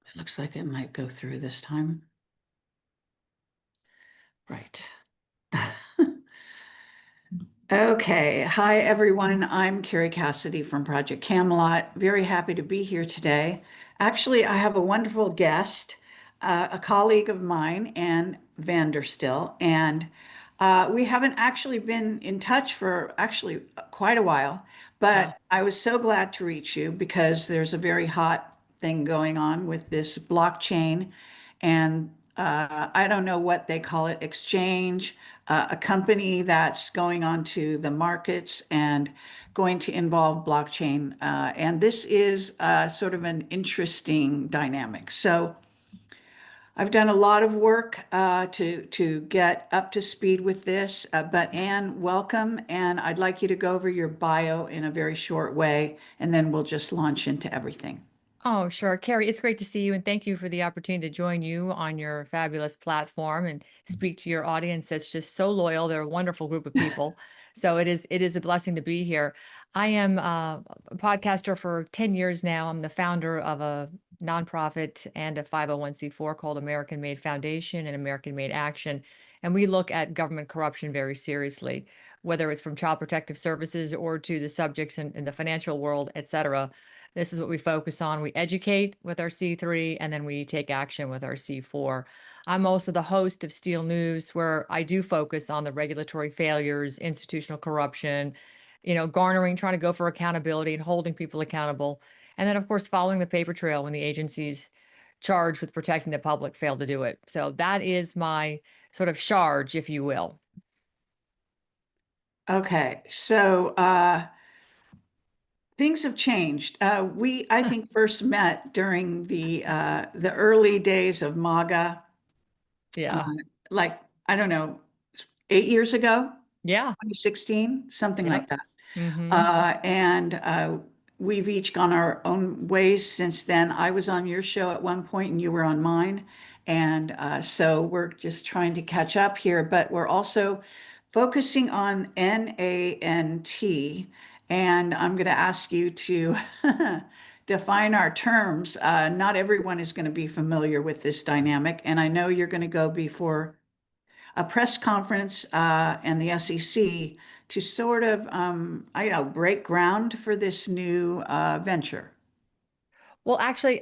It looks like it might go through this time. Right. Okay. Hi, everyone. I'm Kerry Cassidy from Project Camelot. Very happy to be here today. Actually, I have a wonderful guest, a colleague of mine, Ann Vanderstill, and we haven't actually been in touch for actually quite a while, Wow. but I was so glad to reach you because there's a very hot thing going on with this blockchain and I don't know what they call it, exchange, a company that's going onto the markets and going to involve blockchain. And this is sort of an interesting dynamic. So I've done a lot of work to get up to speed with this. But Anne, welcome, and I'd like you to go over your bio in a very short way, and then we'll just launch into everything. Oh, sure. Carrie, it's great to see you and thank you for the opportunity to join you on your fabulous platform and speak to your audience that's just so loyal. They're a wonderful group of people. So it is a blessing to be here. I am a podcaster for 10 years now. I'm the founder of a nonprofit and a 501(c)(4) called American Made Foundation and American Made Action. And we look at government corruption very seriously, whether it's from child protective services or to the subjects in the financial world, et cetera. This is what we focus on. We educate with our C3 and then we take action with our C4. I'm also the host of Steel News, where I do focus on the regulatory failures, institutional corruption, garnering, trying to go for accountability and holding people accountable. And then, of course, following the paper trail when the agencies charged with protecting the public fail to do it. So that is my sort of charge, if you will. Okay, so things have changed. I think, first met during the early days of MAGA, uh, Yeah. like I don't know, 8 years ago, Yeah. 2016, something Yep. like that. Mm-hmm. And we've each gone our own ways since then. I was on your show at one point, and you were on mine, and so we're just trying to catch up here. But we're also focusing on NANT, and I'm going to ask you to define our terms. Not everyone is going to be familiar with this dynamic, and I know you're going to go before a press conference and the SEC to sort of, I don't know, break ground for this new venture. Well, actually,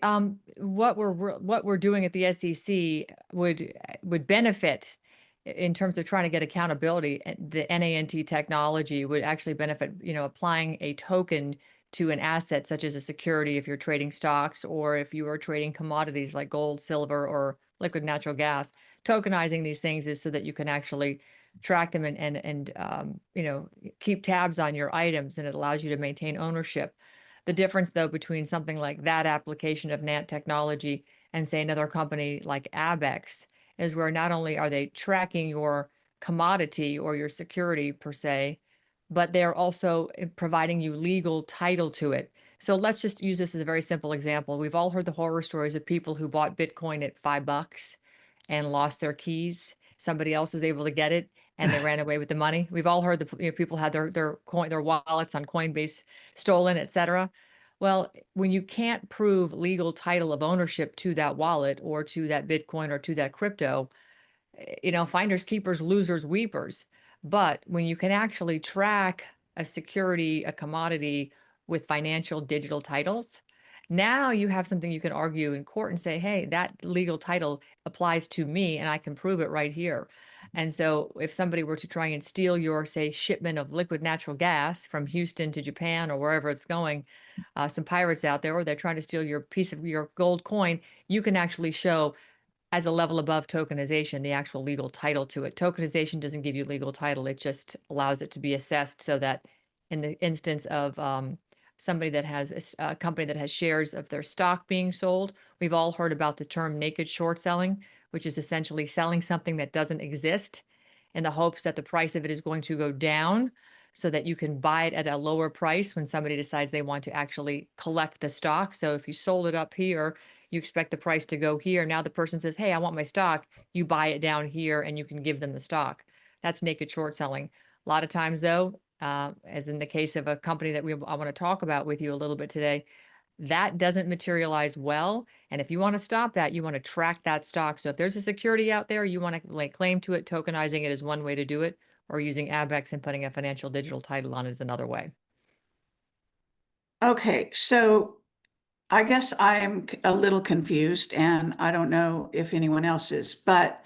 what we're doing at the SEC would benefit in terms of trying to get accountability. The NANT technology would actually benefit, applying a token to an asset such as a security if you're trading stocks or if you are trading commodities like gold, silver, or liquid natural gas. Tokenizing these things is so that you can actually track them and keep tabs on your items, and it allows you to maintain ownership. The difference, though, between something like that application of NANT technology and, say, another company like Abex is where not only are they tracking your commodity or your security per se, but they're also providing you legal title to it. So let's just use this as a very simple example. We've all heard the horror stories of people who bought Bitcoin at $5 and lost their keys. Somebody else was able to get it and they ran away with the money. We've all heard people had their wallets on Coinbase stolen, et cetera. Well, when you can't prove legal title of ownership to that wallet or to that Bitcoin or to that crypto, finders, keepers, losers, weepers. But when you can actually track a security, a commodity with financial digital titles, now you have something you can argue in court and say, hey, that legal title applies to me and I can prove it right here. And so if somebody were to try and steal your, say, shipment of liquid natural gas from Houston to Japan or wherever it's going, some pirates out there, or they're trying to steal your piece of your gold coin, you can actually show as a level above tokenization, the actual legal title to it. Tokenization doesn't give you legal title. It just allows it to be assessed so that in the instance of somebody that has a company that has shares of their stock being sold, we've all heard about the term naked short selling, which is essentially selling something that doesn't exist in the hopes that the price of it is going to go down so that you can buy it at a lower price when somebody decides they want to actually collect the stock. So if you sold it up here, you expect the price to go here. Now the person says, hey, I want my stock. You buy it down here and you can give them the stock. That's naked short selling. A lot of times, though, as in the case of a company that I want to talk about with you a little bit today, that doesn't materialize well. And if you want to stop that, you want to track that stock. So if there's a security out there, you want to lay claim to it, tokenizing it is one way to do it, or using ABEX and putting a financial digital title on it is another way. Okay, so I guess I'm a little confused, and I don't know if anyone else is, but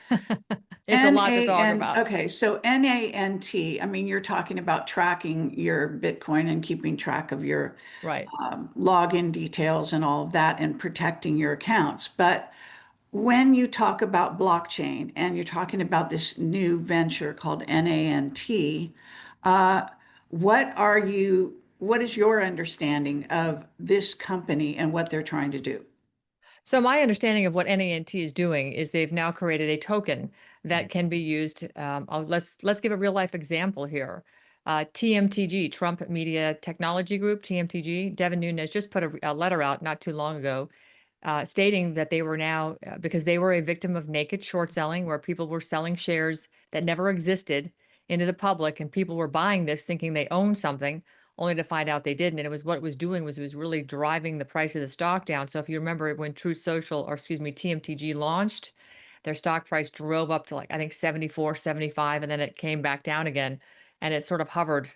It's a lot to talk about. Okay, so NANT, I mean, you're talking about tracking your Bitcoin and keeping track of your Right. login details and all of that and protecting your accounts. But when you talk about blockchain and you're talking about this new venture called NANT, uh, what is your understanding of this company and what they're trying to do? So my understanding of what NANT is doing is they've now created a token that can be used. Let's give a real life example here. TMTG, Trump Media Technology Group, TMTG, Devin Nunes just put a letter out not too long ago stating that they were now, because they were a victim of naked short selling, where people were selling shares that never existed into the public, and people were buying this thinking they owned something, only to find out they didn't. And it was what it was doing was it was really driving the price of the stock down. So if you remember when Truth Social, or excuse me, TMTG launched, their stock price drove up to like, I think 74, 75, and then it came back down again. And it sort of hovered.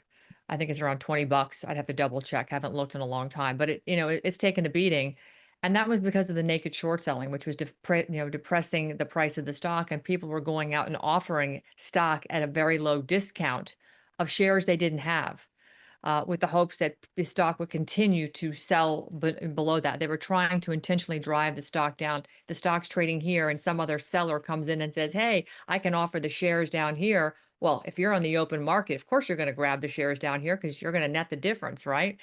I think it's around 20 bucks. I'd have to double check. Haven't looked in a long time, but it's taken a beating. And that was because of the naked short selling, which was depressing the price of the stock, and people were going out and offering stock at a very low discount of shares they didn't have, with the hopes that the stock would continue to sell below that. They were trying to intentionally drive the stock down. The stock's trading here, and some other seller comes in and says, "Hey, I can offer the shares down here." Well, if you're on the open market, of course you're going to grab the shares down here because you're going to net the difference, right?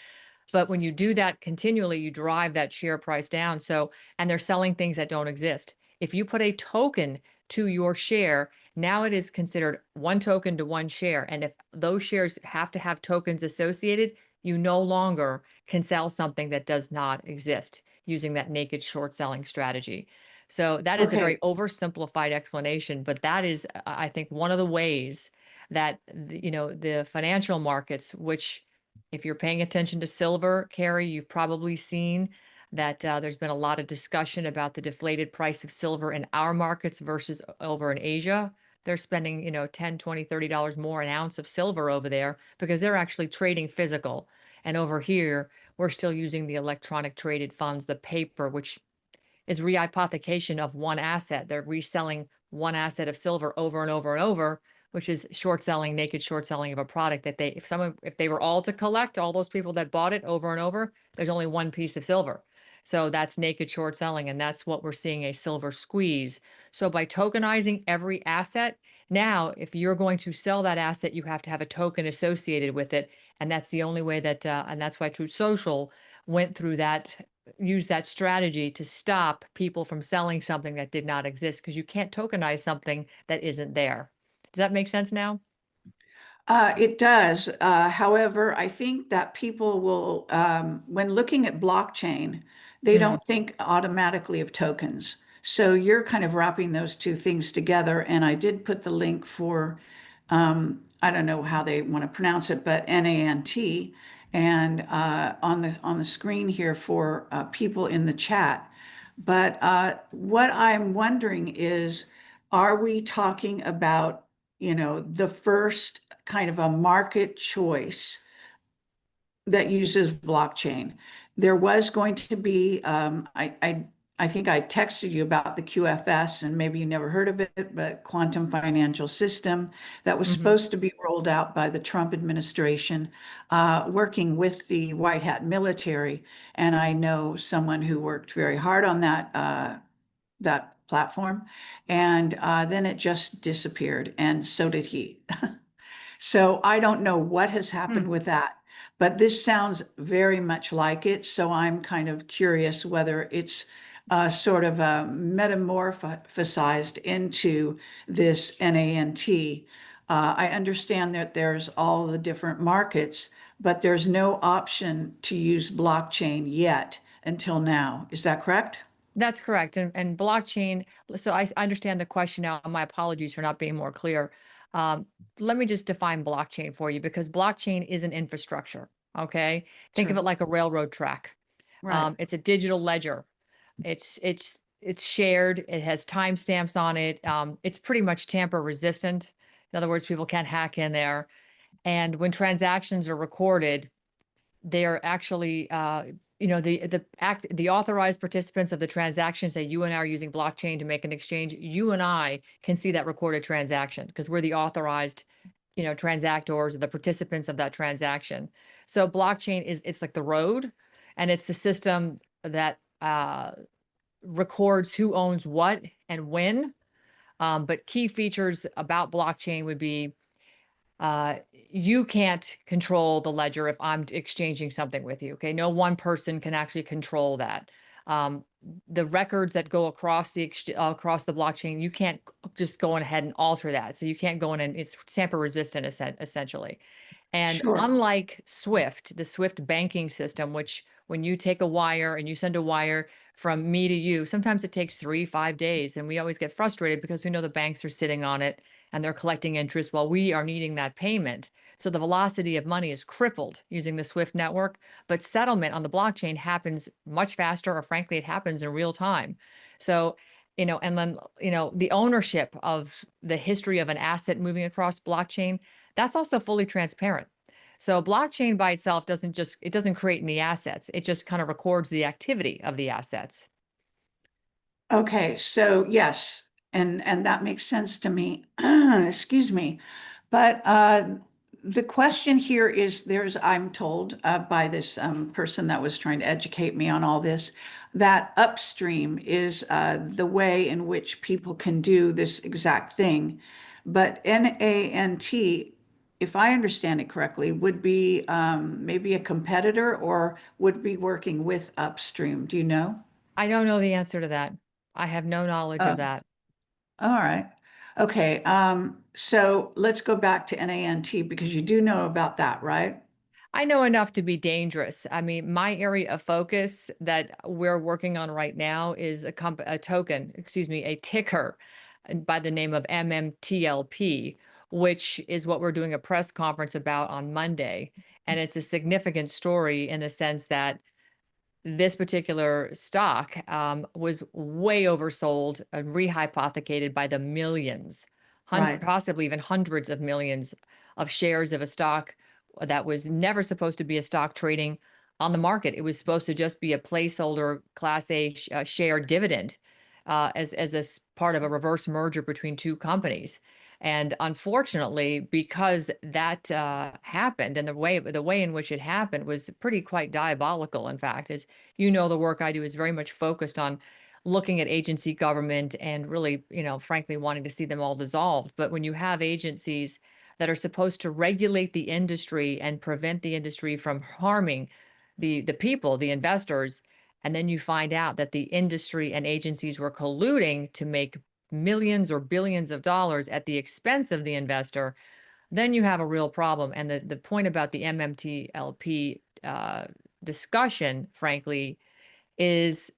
But when you do that continually, you drive that share price down. So, and they're selling things that don't exist. If you put a token to your share, now it is considered one token to one share. And if those shares have to have tokens associated, you no longer can sell something that does not exist using that naked short selling strategy. So that is a very Okay, oversimplified explanation, but that is, I think, one of the ways that the financial markets, which if you're paying attention to silver, Carrie, you've probably seen that there's been a lot of discussion about the deflated price of silver in our markets versus over in Asia. They're spending, 10, 20, $30 more an ounce of silver over there because they're actually trading physical. And over here, we're still using the electronic traded funds, the paper, which is rehypothecation of one asset. They're reselling one asset of silver over and over and over, which is short selling, naked short selling of a product that if they were all to collect, all those people that bought it over and over, there's only one piece of silver. So that's naked short selling, and that's what we're seeing, a silver squeeze. So by tokenizing every asset, now if you're going to sell that asset, you have to have a token associated with it. And that's the only way and that's why Truth Social went through that, use that strategy to stop people from selling something that did not exist, because you can't tokenize something that isn't there. Does that make sense now? it does. However, I think that people will, when looking at blockchain, they Mm, don't think automatically of tokens. So you're kind of wrapping those two things together. And I did put the link for, I don't know how they want to pronounce it, but NANT, and on the screen here for people in the chat. But what I'm wondering is, are we talking about, the first kind of a market choice that uses blockchain? There was going to be, I think I texted you about the QFS, and maybe you never heard of it, but Quantum Financial System that was hmm supposed to be rolled out by the Trump administration, working with the White Hat military. And I know someone who worked very hard on that platform, and then it just disappeared, and so did he. So I don't know what has happened with that, but this sounds very much like it. So I'm kind of curious whether it's sort of metamorphosized into this NANT. I understand that there's all the different markets, but there's no option to use blockchain yet until now. Is that correct? That's correct. And blockchain, so I understand the question now. My apologies for not being more clear. Um, Let me just define blockchain for you, because blockchain is an infrastructure. Okay. Think of Sure. it like a railroad track. Right. It's a digital ledger. It's shared. It has timestamps on it. It's pretty much tamper resistant. In other words, people can't hack in there. And when transactions are recorded, they are actually, the authorized participants of the transaction, say you and I are using blockchain to make an exchange, you and I can see that recorded transaction because we're the authorized, transactors or the participants of that transaction. So blockchain it's like the road, and it's the system that records who owns what and when. But key features about blockchain would be you can't control the ledger if I'm exchanging something with you. Okay. No one person can actually control that. Um, the records that go across across the blockchain, you can't just go on ahead and alter that. So you can't go in and it's tamper resistant essentially. And Sure. unlike Swift, the Swift banking system, which when you take a wire and you send a wire from me to you, sometimes it takes 3, 5 days. And we always get frustrated because we know the banks are sitting on it and they're collecting interest while we are needing that payment. So the velocity of money is crippled using the Swift network, but settlement on the blockchain happens much faster, or frankly, it happens in real time. So, and then, the ownership of the history of an asset moving across blockchain, that's also fully transparent. So blockchain by itself it doesn't create any assets. It just kind of records the activity of the assets. Okay, so yes, and that makes sense to me. Excuse me. But the question here is I'm told by this person that was trying to educate me on all this, that upstream is the way in which people can do this exact thing. But NANT, if I understand it correctly, would be maybe a competitor or would be working with upstream. Do you know? I don't know the answer to that. I have no knowledge of Oh, that. all right. Okay. So let's go back to NANT because you do know about that, right? I know enough to be dangerous. I mean, my area of focus that we're working on right now is a token, excuse me, a ticker by the name of MMTLP, which is what we're doing a press conference about on Monday. And it's a significant story in the sense that this particular stock was way oversold and rehypothecated by the millions, Right. possibly even hundreds of millions of shares of a stock that was never supposed to be a stock trading on the market. It was supposed to just be a placeholder Class A share dividend as part of a reverse merger between two companies. And unfortunately, because that happened, and the way in which it happened was pretty quite diabolical. In fact, as the work I do is very much focused on looking at agency government and really, frankly, wanting to see them all dissolved. But when you have agencies that are supposed to regulate the industry and prevent the industry from harming the people, the investors, and then you find out that the industry and agencies were colluding to make millions or billions of dollars at the expense of the investor, then you have a real problem. And the point about the MMTLP discussion, frankly, is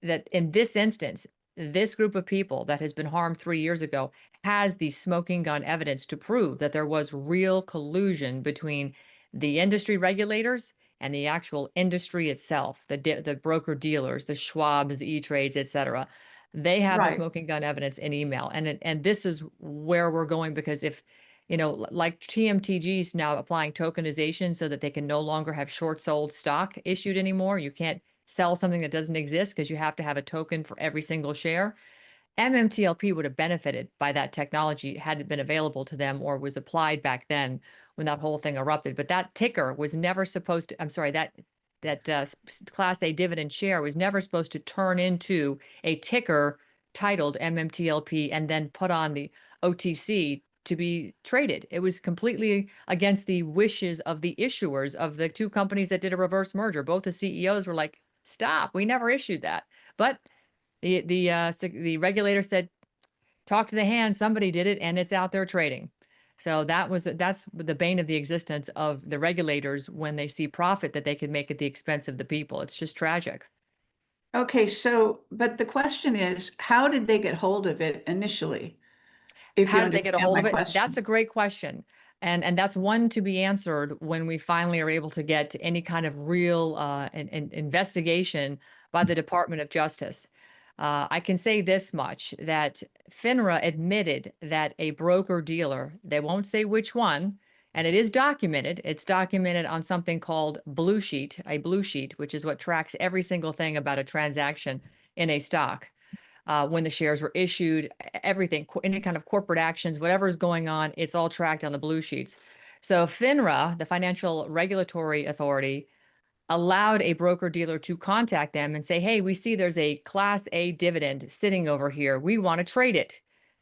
that in this instance, this group of people that has been harmed 3 years ago has the smoking gun evidence to prove that there was real collusion between the industry regulators and the actual industry itself, the broker dealers, the Schwabs, the E-Trades, et cetera. They have the Right. smoking gun evidence in email. And this is where we're going, because if, like TMTG's now applying tokenization so that they can no longer have short sold stock issued anymore. You can't sell something that doesn't exist because you have to have a token for every single share. MMTLP would have benefited by that technology had it been available to them or was applied back then when that whole thing erupted. But that ticker was never supposed to, I'm sorry, that Class A dividend share was never supposed to turn into a ticker titled MMTLP and then put on the OTC to be traded. It was completely against the wishes of the issuers of the two companies that did a reverse merger. Both the CEOs were like, "Stop! We never issued that." But the regulator said, "Talk to the hand. Somebody did it, and it's out there trading." So that's the bane of the existence of the regulators when they see profit that they can make at the expense of the people. It's just tragic. Okay, so, but the question is, how did they get hold of it initially? If you How did they get a understand hold my of it? That's question. a great question. And that's one to be answered when we finally are able to get any kind of real investigation by the Department of Justice. I can say this much, that FINRA admitted that a broker dealer, they won't say which one, and it is documented. It's documented on something called Blue Sheet, a Blue Sheet, which is what tracks every single thing about a transaction in a stock. When the shares were issued, everything, any kind of corporate actions, whatever is going on, it's all tracked on the Blue Sheets. So FINRA, the Financial Regulatory Authority, allowed a broker dealer to contact them and say, hey, we see there's a Class A dividend sitting over here. We want to trade it.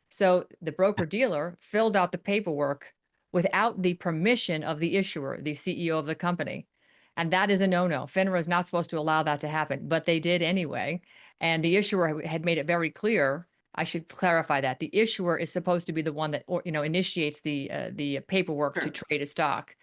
So the broker dealer filled out the paperwork without the permission of the issuer, the CEO of the company. And that is a no-no. FINRA is not supposed to allow that to happen, but they did anyway. And the issuer had made it very clear. I should clarify that the issuer is supposed to be the one that, initiates the paperwork to Sure. trade a stock.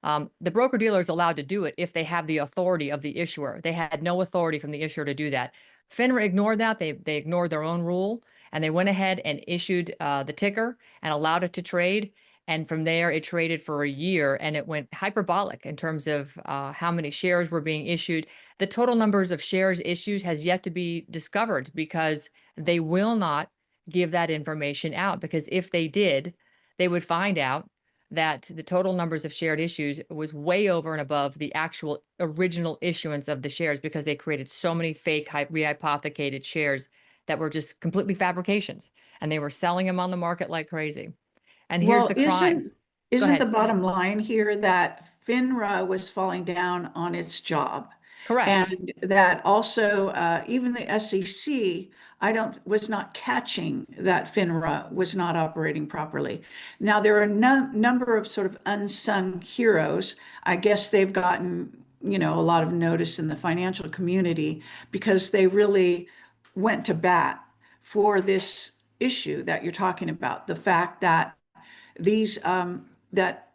The broker dealer is allowed to do it if they have the authority of the issuer. They had no authority from the issuer to do that. FINRA ignored that. They ignored their own rule, and they went ahead and issued the ticker and allowed it to trade. And from there, it traded for a year, and it went hyperbolic in terms of how many shares were being issued. The total numbers of shares issued has yet to be discovered, because they will not give that information out, because if they did, they would find out that the total numbers of shared issues was way over and above the actual original issuance of the shares, because they created so many fake rehypothecated shares that were just completely fabrications, and they were selling them on the market like crazy. And here's Well, the crime. Go isn't the ahead. bottom line here that FINRA was falling down on its job? Correct. And that also, even the SEC, was not catching that FINRA was not operating properly. Now, there are a number of sort of unsung heroes. I guess they've gotten, a lot of notice in the financial community because they really went to bat for this issue that you're talking about. The fact that these that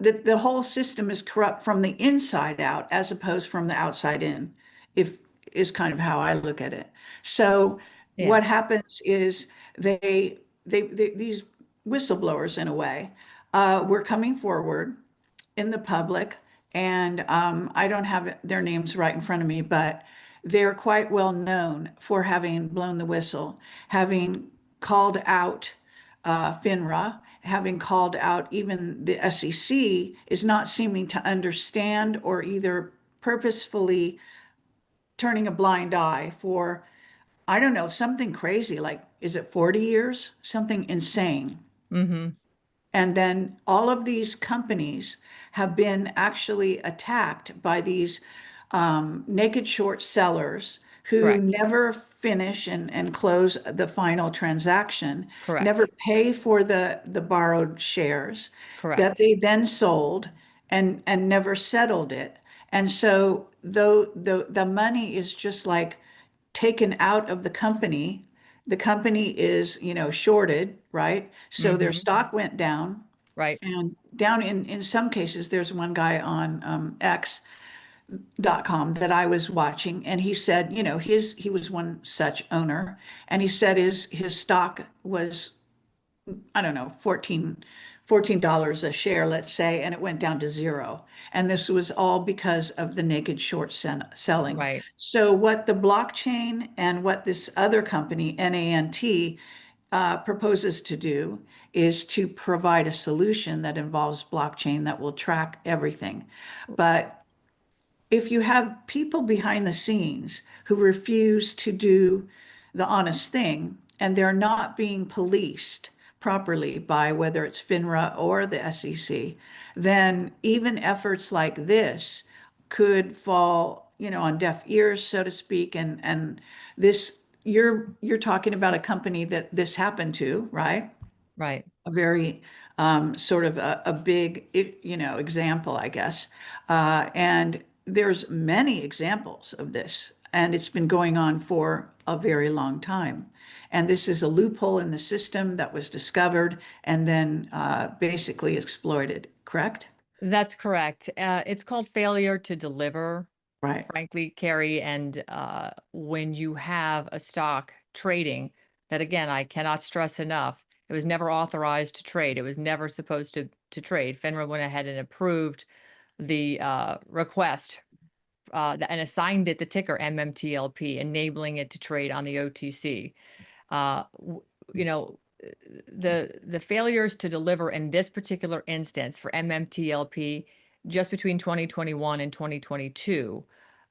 the whole system is corrupt from the inside out as opposed from the outside in, if is kind of how I look at it. So Yeah. what happens is these whistleblowers, in a way, were coming forward in the public, and I don't have their names right in front of me, but they're quite well known for having blown the whistle, having called out FINRA, having called out even the SEC, is not seeming to understand, or either purposefully turning a blind eye for, I don't know, something crazy like, is it 40 years? Something insane. Mm-hmm. And then all of these companies have been actually attacked by these naked short sellers who Correct. never finish and close the final transaction, never Correct. pay for the borrowed shares that Correct. they then sold, and never settled it. And so though the money is just like taken out of the company is, shorted, right? So their Mm-hmm. stock went down, Right. and down in some cases. There's one guy on X.com that I was watching, and he said, he was one such owner, and he said his stock was, I don't know, $14 a share, let's say, and it went down to zero. And this was all because of the naked short selling. Right. So what the blockchain and what this other company, NANT, proposes to do is to provide a solution that involves blockchain that will track everything. But if you have people behind the scenes who refuse to do the honest thing, and they're not being policed properly by whether it's FINRA or the SEC, then even efforts like this could fall, on deaf ears, so to speak. And this, you're talking about a company that this happened to, right? Right. A very sort of a big, example, I guess. And there's many examples of this, and it's been going on for a very long time. And this is a loophole in the system that was discovered and then basically exploited, correct? That's correct. It's called failure to deliver, Right. frankly, Kerry. And when you have a stock trading that, again, I cannot stress enough, It was never authorized to trade. It was never supposed to trade. FINRA went ahead and approved the request and assigned it the ticker MMTLP, enabling it to trade on the OTC. You know, the failures to deliver in this particular instance for MMTLP just between 2021 and 2022,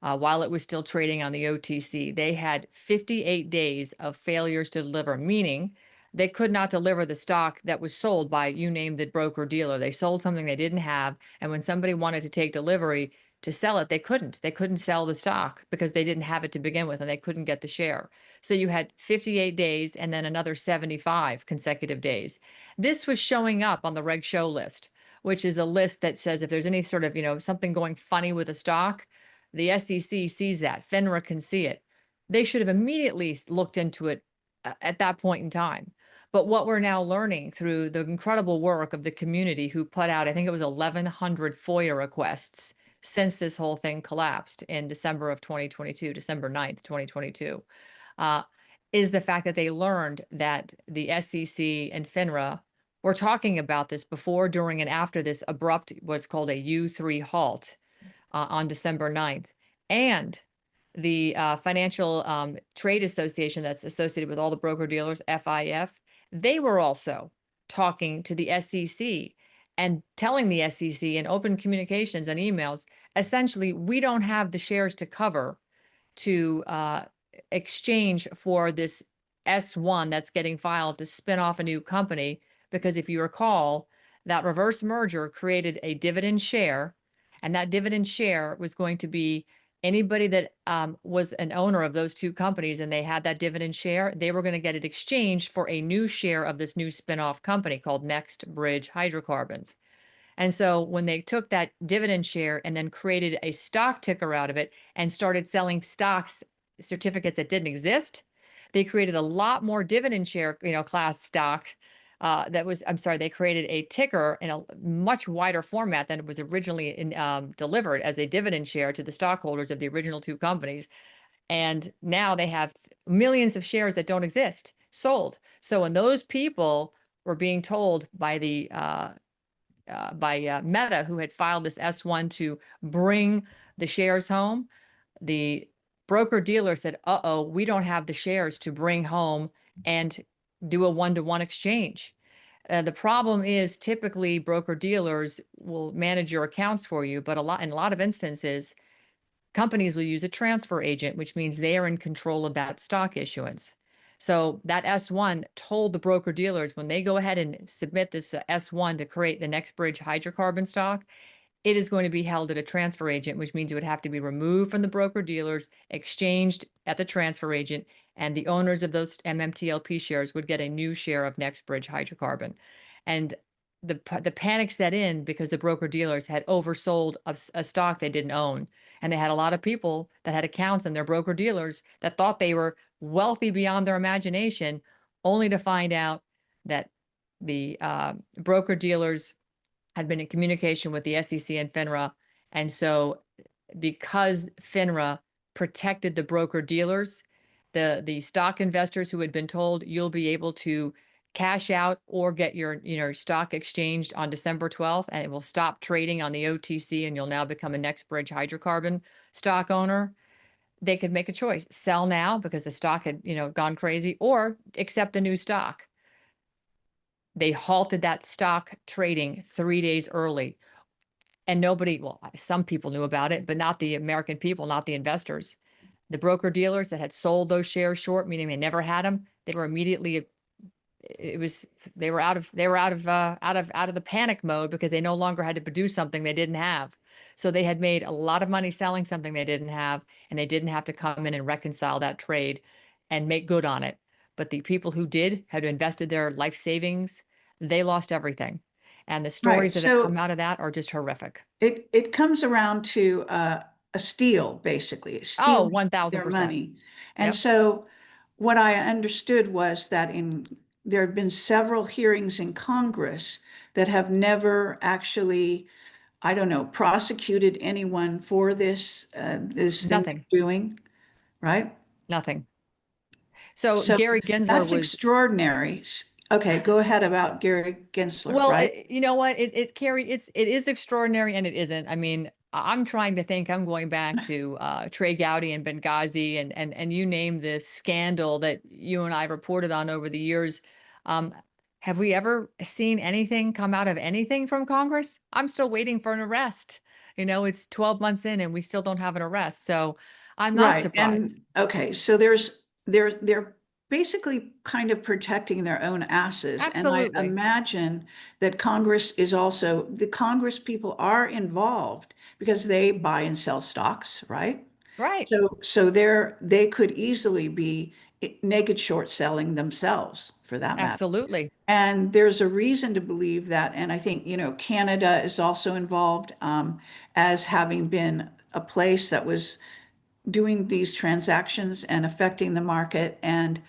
while it was still trading on the OTC, they had 58 days of failures to deliver, meaning they could not deliver the stock that was sold by, you name the broker dealer. They sold something they didn't have. And when somebody wanted to take delivery to sell it, they couldn't. They couldn't sell the stock because they didn't have it to begin with and they couldn't get the share. So you had 58 days and then another 75 consecutive days. This was showing up on the reg show list, which is a list that says if there's any sort of, something going funny with a stock, the SEC sees that. FINRA can see it. They should have immediately looked into it at that point in time. But what we're now learning through the incredible work of the community who put out, I think it was 1,100 FOIA requests since this whole thing collapsed in December of 2022, December 9th, 2022, is the fact that they learned that the SEC and FINRA were talking about this before, during, and after this abrupt, what's called a U3 halt on December 9th. And the Financial Trade Association that's associated with all the broker dealers, FIF, they were also talking to the SEC and telling the SEC in open communications and emails, essentially, we don't have the shares to cover to exchange for this S1 that's getting filed to spin off a new company. Because if you recall, that reverse merger created a dividend share, and that dividend share was going to be anybody that was an owner of those two companies and they had that dividend share, they were going to get it exchanged for a new share of this new spinoff company called Next Bridge Hydrocarbons. And so when they took that dividend share and then created a stock ticker out of it and started selling stocks, certificates that didn't exist, they created a lot more dividend share, class stock. They created a ticker in a much wider format than it was originally delivered as a dividend share to the stockholders of the original two companies. And now they have millions of shares that don't exist sold. So when those people were being told by Meta, who had filed this S1 to bring the shares home, the broker dealer said, uh-oh, we don't have the shares to bring home and do a one-to-one exchange. The problem is typically broker dealers will manage your accounts for you, but in a lot of instances, companies will use a transfer agent, which means they are in control of that stock issuance. So that S1 told the broker dealers when they go ahead and submit this S1 to create the Next Bridge hydrocarbon stock, it is going to be held at a transfer agent, which means it would have to be removed from the broker dealers, exchanged at the transfer agent, and the owners of those MMTLP shares would get a new share of Next Bridge hydrocarbon. And the panic set in because the broker dealers had oversold a stock they didn't own. And they had a lot of people that had accounts in their broker dealers that thought they were wealthy beyond their imagination, only to find out that the broker dealers had been in communication with the SEC and FINRA. And so because FINRA protected the broker dealers, the stock investors who had been told you'll be able to cash out or get your stock exchanged on December 12th, and it will stop trading on the OTC and you'll now become a Next Bridge hydrocarbon stock owner. They could make a choice: sell now because the stock had gone crazy, or accept the new stock. They halted that stock trading 3 days early, and some people knew about it, but not the American people, not the investors. The broker dealers that had sold those shares short, meaning they never had them, they were immediately they were out of the panic mode because they no longer had to produce something they didn't have. So they had made a lot of money selling something they didn't have, and they didn't have to come in and reconcile that trade and make good on it. But the people who had invested their life savings, they lost everything. And the stories Right. that have come So out of that are just horrific. it comes around to a steal, basically, Oh, stealing their 1000%. money. And Yep. so what I understood was that there have been several hearings in Congress that have never actually, I don't know, prosecuted anyone for this thing Nothing. they're doing, right? Nothing. So So Gary Gensler that's was extraordinary. Okay, go ahead about Gary Gensler, Well, right? you know what? Carrie, it is extraordinary and it isn't. I mean, I'm trying to think. I'm going back to Trey Gowdy and Benghazi, and you name the scandal that you and I reported on over the years. Um, have we ever seen anything come out of anything from Congress? I'm still waiting for an arrest. You know, it's 12 months in and we still don't have an arrest. So I'm not Right. surprised. And okay, so they're basically kind of protecting their own asses. And I Absolutely. imagine that Congress is also, the Congress people are involved because they buy and sell stocks, right? Right. So they could easily be naked short selling themselves for that matter. Absolutely. And there's a reason to believe that. And I think, Canada is also involved, as having been a place that was doing these transactions and affecting the market and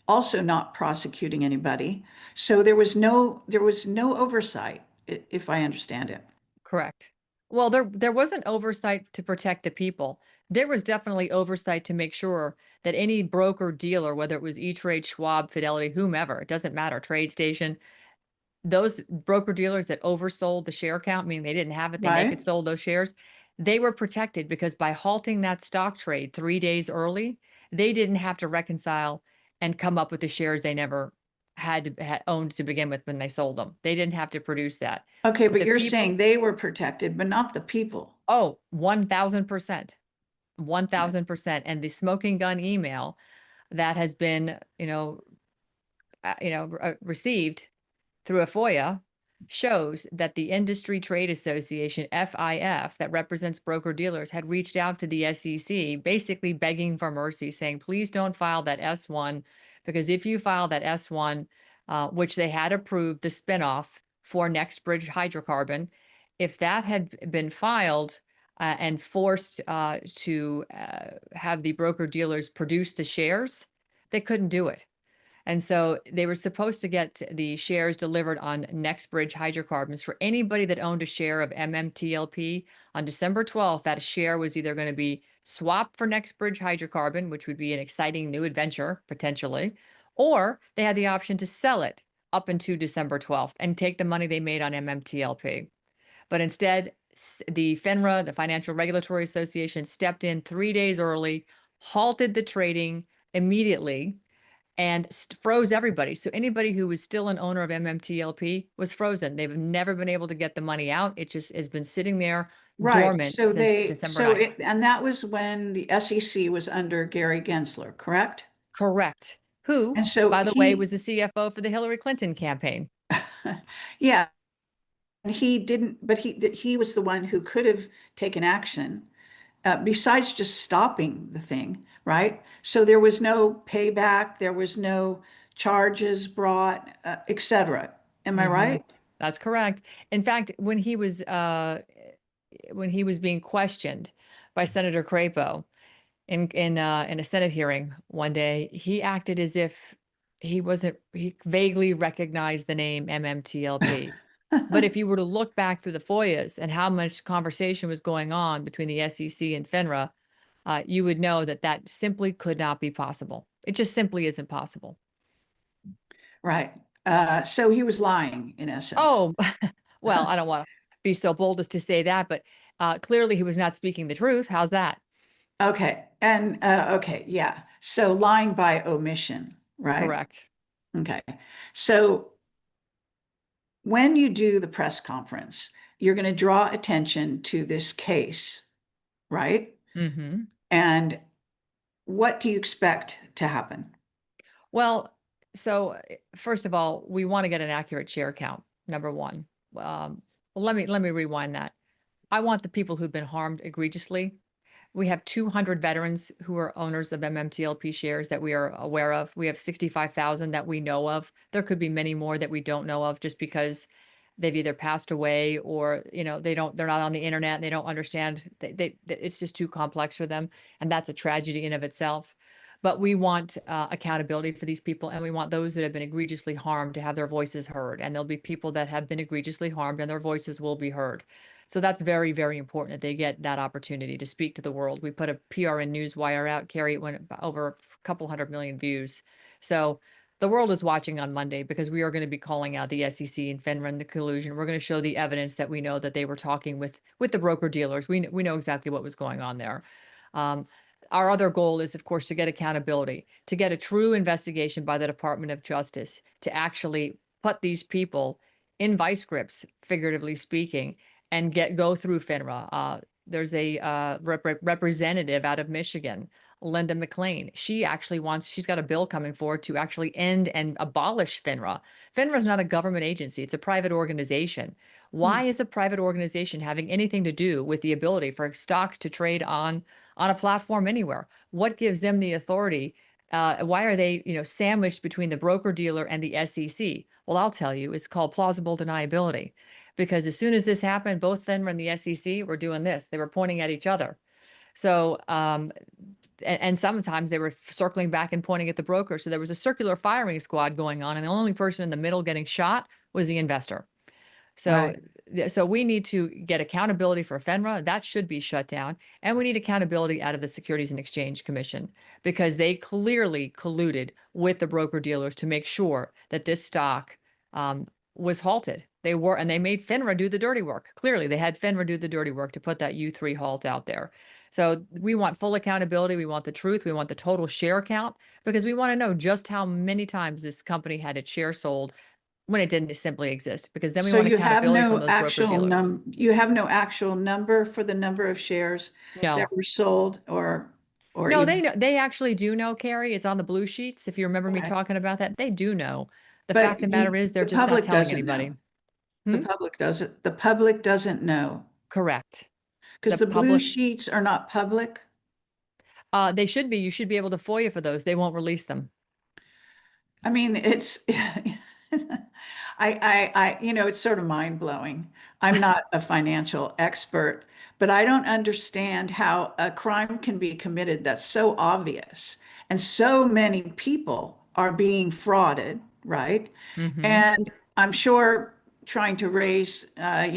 also not prosecuting anybody. So there was no oversight, if I understand it. Correct. Well, there wasn't oversight to protect the people. There was definitely oversight to make sure that any broker dealer, whether it was E-Trade, Schwab, Fidelity, whomever, it doesn't matter, TradeStation, those broker dealers that oversold the share count, meaning they didn't have it, they naked Right? sold those shares, they were protected because by halting that stock trade 3 days early, they didn't have to reconcile and come up with the shares they never had owned to begin with when they sold them. They didn't have to produce that. Okay, But but the you're people, saying they were protected, but not the people. oh, 1000%. Right. 1000%. And the smoking gun email that has been, received through a FOIA shows that the Industry Trade Association, FIF, that represents broker dealers, had reached out to the SEC, basically begging for mercy, saying, please don't file that S1, because if you file that S1, which they had approved the spinoff for NextBridge Hydrocarbon, if that had been filed and forced to have the broker dealers produce the shares, they couldn't do it. And so they were supposed to get the shares delivered on NextBridge Hydrocarbons for anybody that owned a share of MMTLP. On December 12th, that share was either going to be swapped for NextBridge Hydrocarbon, which would be an exciting new adventure potentially, or they had the option to sell it up until December 12th and take the money they made on MMTLP. But instead, the FINRA, the Financial Regulatory Association, stepped in 3 days early, halted the trading immediately, and froze everybody. So anybody who was still an owner of MMTLP was frozen. They've never been able to get the money out. It just has been sitting there Right. dormant So since they, December so 9th. it, and that was when the SEC was under Gary Gensler, correct? Correct. Who, And so by the way, was the CFO for the Hillary Clinton campaign. yeah, and he didn't, but he was the one who could have taken action, besides just stopping the thing, right? So there was no payback, there was no charges brought, etc. Am I Hmm. right? That's correct. In fact, when he was being questioned by Senator Crapo, in a Senate hearing one day, he acted as if he vaguely recognized the name MMTLP. But if you were to look back through the FOIAs and how much conversation was going on between the SEC and FINRA, you would know that that simply could not be possible. It just simply isn't possible. Right. So he was lying in essence. Oh, well, I don't want to be so bold as to say that, but clearly he was not speaking the truth. How's that? Okay. And okay, yeah. So lying by omission, right? Correct. Okay. So when you do the press conference, you're going to draw attention to this case, right? Hmm. And what do you expect to happen? Well, so first of all, we want to get an accurate share count, number one. Well, let me rewind that. I want the people who've been harmed egregiously. We have 200 veterans who are owners of MMTLP shares that we are aware of. We have 65,000 that we know of. There could be many more that we don't know of just because they've either passed away or, they're not on the internet and they don't understand. It's just too complex for them. And that's a tragedy in of itself. But we want accountability for these people, and we want those that have been egregiously harmed to have their voices heard. And there'll be people that have been egregiously harmed, and their voices will be heard. So that's very, very important that they get that opportunity to speak to the world. We put a PRN Newswire out, Carrie, it went over a couple 100 million views. So The world is watching on Monday because we are going to be calling out the SEC and FINRA and the collusion. We're going to show the evidence that we know that they were talking with the broker dealers. We know exactly what was going on there. Um, our other goal is, of course, to get accountability, to get a true investigation by the Department of Justice, to actually put these people in vice grips, figuratively speaking, and go through FINRA. There's a representative out of Michigan, Linda McLean. She's got a bill coming forward to actually end and abolish FINRA. FINRA is not a government agency, it's a private organization. Hmm. Why is a private organization having anything to do with the ability for stocks to trade on a platform anywhere? What gives them the authority? Why are they, sandwiched between the broker dealer and the SEC? Well, I'll tell you, it's called plausible deniability. Because as soon as this happened, both FINRA and the SEC were doing this. They were pointing at each other. So, and sometimes they were circling back and pointing at the broker. So there was a circular firing squad going on, and the only person in the middle getting shot was the investor. So, Right. so we need to get accountability for FINRA. That should be shut down. And we need accountability out of the Securities and Exchange Commission because they clearly colluded with the broker dealers to make sure that this stock was halted. And they made FINRA do the dirty work. Clearly, they had FINRA do the dirty work to put that U3 halt out there. So we want full accountability. We want the truth. We want the total share count because we want to know just how many times this company had its share sold when it didn't simply exist, because then we So want accountability from those broker dealers. you have no actual number for the number of shares that No, were sold or no, even they actually do know, Carrie. It's on the blue sheets. If you remember me okay. talking about that, they do know. The fact But of the matter is they're the just not public telling doesn't anybody. know. Hmm? The public doesn't know Correct. because The the blue public, sheets are not public. they should be. You should be able to FOIA for those. They won't release them. I mean, it's it's sort of mind blowing. I'm not a financial expert, but I don't understand how a crime can be committed that's so obvious and so many people are being frauded, right? Hmm. And I'm sure trying to raise, I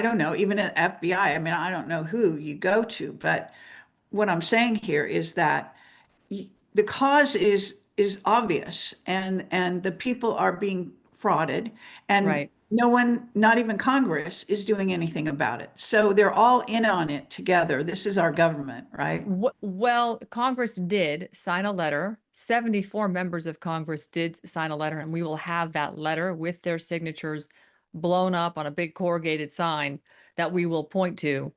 don't know, even at FBI, I mean, I don't know who you go to, but what I'm saying here is that the cause is obvious and the people are being frauded and Right. no one, not even Congress, is doing anything about it. So they're all in on it together. This is our government, right? Well, Congress did sign a letter. 74 members of Congress did sign a letter, and we will have that letter with their signatures blown up on a big corrugated sign that we will point to.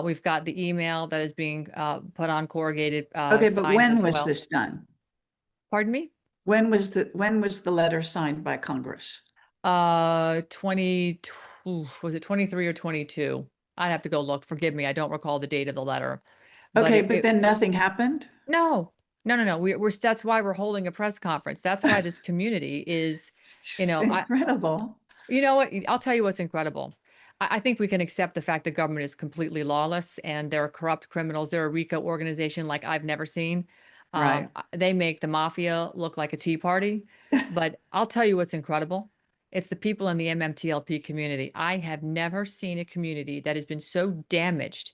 We've got the email that is being put on corrugated Okay, but signs when as was well. this done? Pardon me? When was the letter signed by Congress? 22, was it 23 or 22? I'd have to go look. Forgive me, I don't recall the date of the letter. But Okay, but then nothing happened? no, no, no, no. That's why we're holding a press conference. That's why this community is, you It's know, I, incredible. you know what? I'll tell you what's incredible. I think we can accept the fact the government is completely lawless and they're corrupt criminals. They're a RICO organization like I've never seen. Right. They make the mafia look like a tea party. But I'll tell you what's incredible. It's the people in the MMTLP community. I have never seen a community that has been so damaged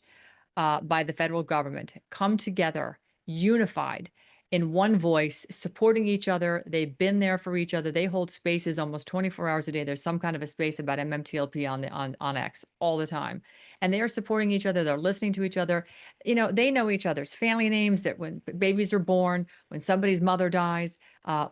by the federal government come together, unified in one voice, supporting each other. They've been there for each other. They hold spaces almost 24 hours a day. There's some kind of a space about MMTLP on X all the time. And they are supporting each other. They're listening to each other. They know each other's family names, that when babies are born, when somebody's mother dies,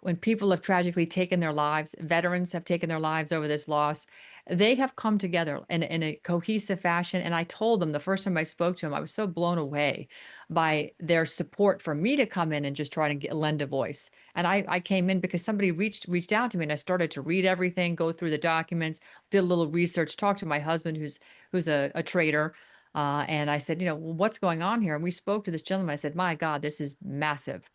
when people have tragically taken their lives, veterans have taken their lives over this loss. They have come together in a cohesive fashion. And I told them the first time I spoke to them, I was so blown away by their support for me to come in and just try to lend a voice. And I came in because somebody reached out to me, and I started to read everything, go through the documents, did a little research, talked to my husband who's a trader. And I said, well, what's going on here? And we spoke to this gentleman. I said, my God, this is massive.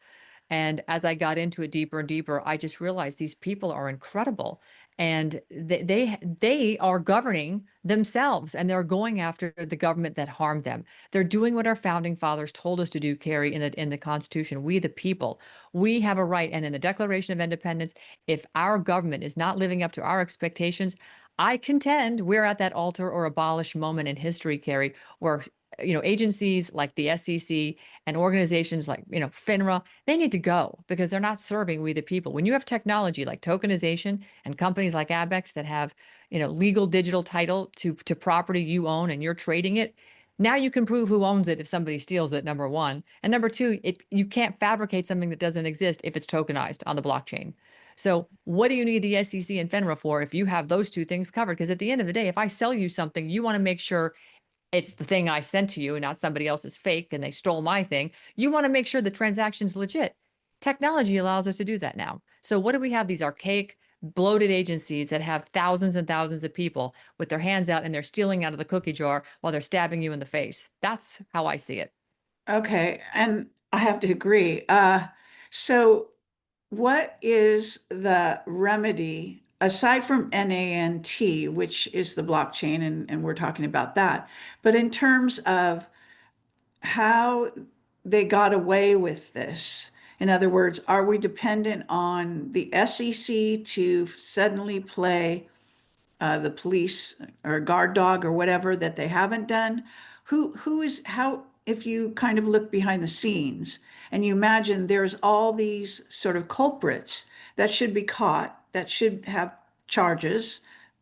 And as I got into it deeper and deeper, I just realized these people are incredible, and they are governing themselves, and they're going after the government that harmed them. They're doing what our founding fathers told us to do, Carrie, in the Constitution. We, the people, we have a right, and in the Declaration of Independence, if our government is not living up to our expectations, I contend we're at that alter or abolish moment in history, Kerry, where agencies like the SEC and organizations like FINRA, they need to go because they're not serving we the people. When you have technology like tokenization and companies like Abex that have legal digital title to property you own and you're trading it, now you can prove who owns it if somebody steals it, number one. And number two, you can't fabricate something that doesn't exist if it's tokenized on the blockchain. So what do you need the SEC and FINRA for if you have those two things covered? Because at the end of the day, if I sell you something, you want to make sure it's the thing I sent to you and not somebody else's fake and they stole my thing. You want to make sure the transaction's legit. Technology allows us to do that now. So what do we have? These archaic, bloated agencies that have thousands and thousands of people with their hands out and they're stealing out of the cookie jar while they're stabbing you in the face. That's how I see it. Okay, and I have to agree. So what is the remedy aside from NANT, which is the blockchain, and we're talking about that, but in terms of how they got away with this? In other words, are we dependent on the SEC to suddenly play the police or guard dog or whatever that they haven't done? Who is how, if you kind of look behind the scenes and you imagine there's all these sort of culprits that should be caught, that should have charges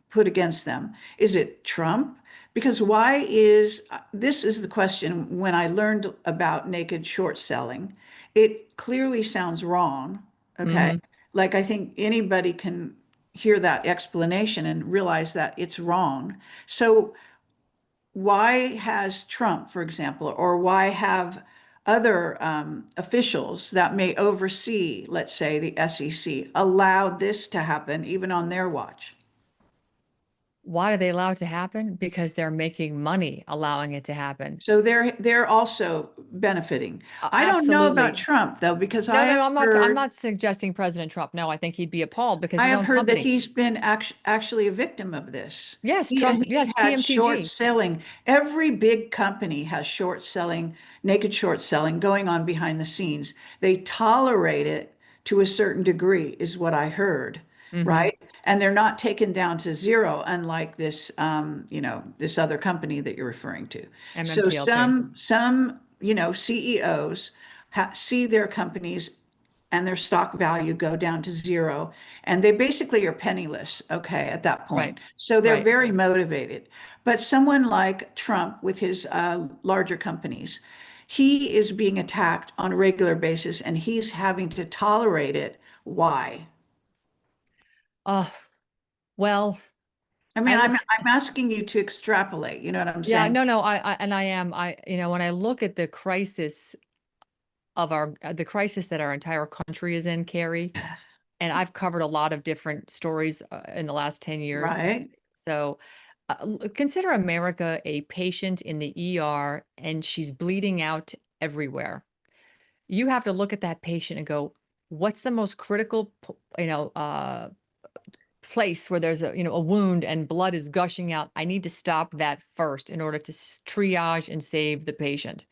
put against them. Is it Trump? Because why is this is the question when I learned about naked short selling, it clearly sounds wrong. Okay. Mm-hmm. Like I think anybody can hear that explanation and realize that it's wrong. So why has Trump, for example, or why have other officials that may oversee, let's say, the SEC, allowed this to happen even on their watch? Why do they allow it to happen? Because they're making money allowing it to happen. So they're also benefiting. I don't know about Absolutely. Trump though, because No, no, no, I'm not suggesting President Trump. No, I think he'd be appalled because I his have own heard that company. he's been actually a victim of this. Yes, And Trump, he yes, had short TMTG. selling. Every big company has short selling, naked short selling going on behind the scenes. They tolerate it to a certain degree, is what I heard, Mm-hmm. right? And they're not taken down to zero, unlike this, this other company that you're referring to. So MMTLT. CEOs see their companies and their stock value go down to zero. And they basically are penniless, okay, at that Right. point. So they're Right. very motivated. But someone like Trump with his larger companies, he is being attacked on a regular basis and he's having to tolerate it. Why? Oh, well, I mean, I I'm look, I'm asking you to extrapolate, you know what I'm yeah, saying? no, no, and I am, when I look at the crisis that our entire country is in, Carrie, and I've covered a lot of different stories in the last 10 years. Right, So consider America a patient in the ER and she's bleeding out everywhere. You have to look at that patient and go, what's the most critical, place where there's a wound and blood is gushing out? I need to stop that first in order to triage and save the patient.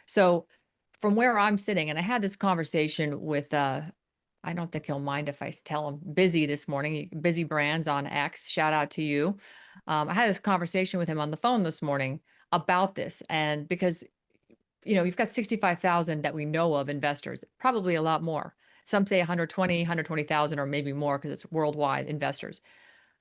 So from where I'm sitting, and I had this conversation with I don't think he'll mind if I tell him Busy this morning, Busy Brands on X. Shout out to you. I had this conversation with him on the phone this morning about this. And because, you've got 65,000 that we know of investors, probably a lot more. Some say 120,000 or maybe more because it's worldwide investors.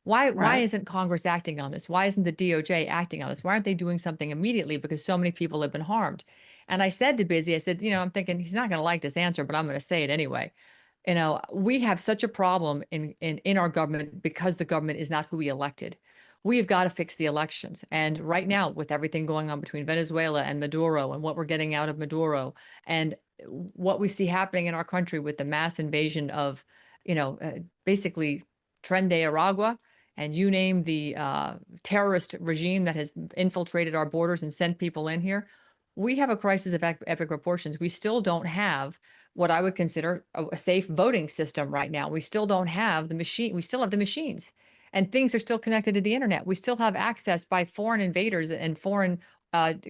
Why right. isn't Congress acting on this? Why isn't the DOJ acting on this? Why aren't they doing something immediately? Because so many people have been harmed. And I said to Busy, I said, I'm thinking he's not going to like this answer, but I'm going to say it anyway. We have such a problem in our government because the government is not who we elected. We've got to fix the elections. And right now, with everything going on between Venezuela and Maduro and what we're getting out of Maduro and what we see happening in our country with the mass invasion of, basically Tren de Aragua, and you name the terrorist regime that has infiltrated our borders and sent people in here, we have a crisis of epic proportions. We still don't have what I would consider a safe voting system right now. We still don't have the machine. We still have the machines, and things are still connected to the internet. We still have access by foreign invaders and foreign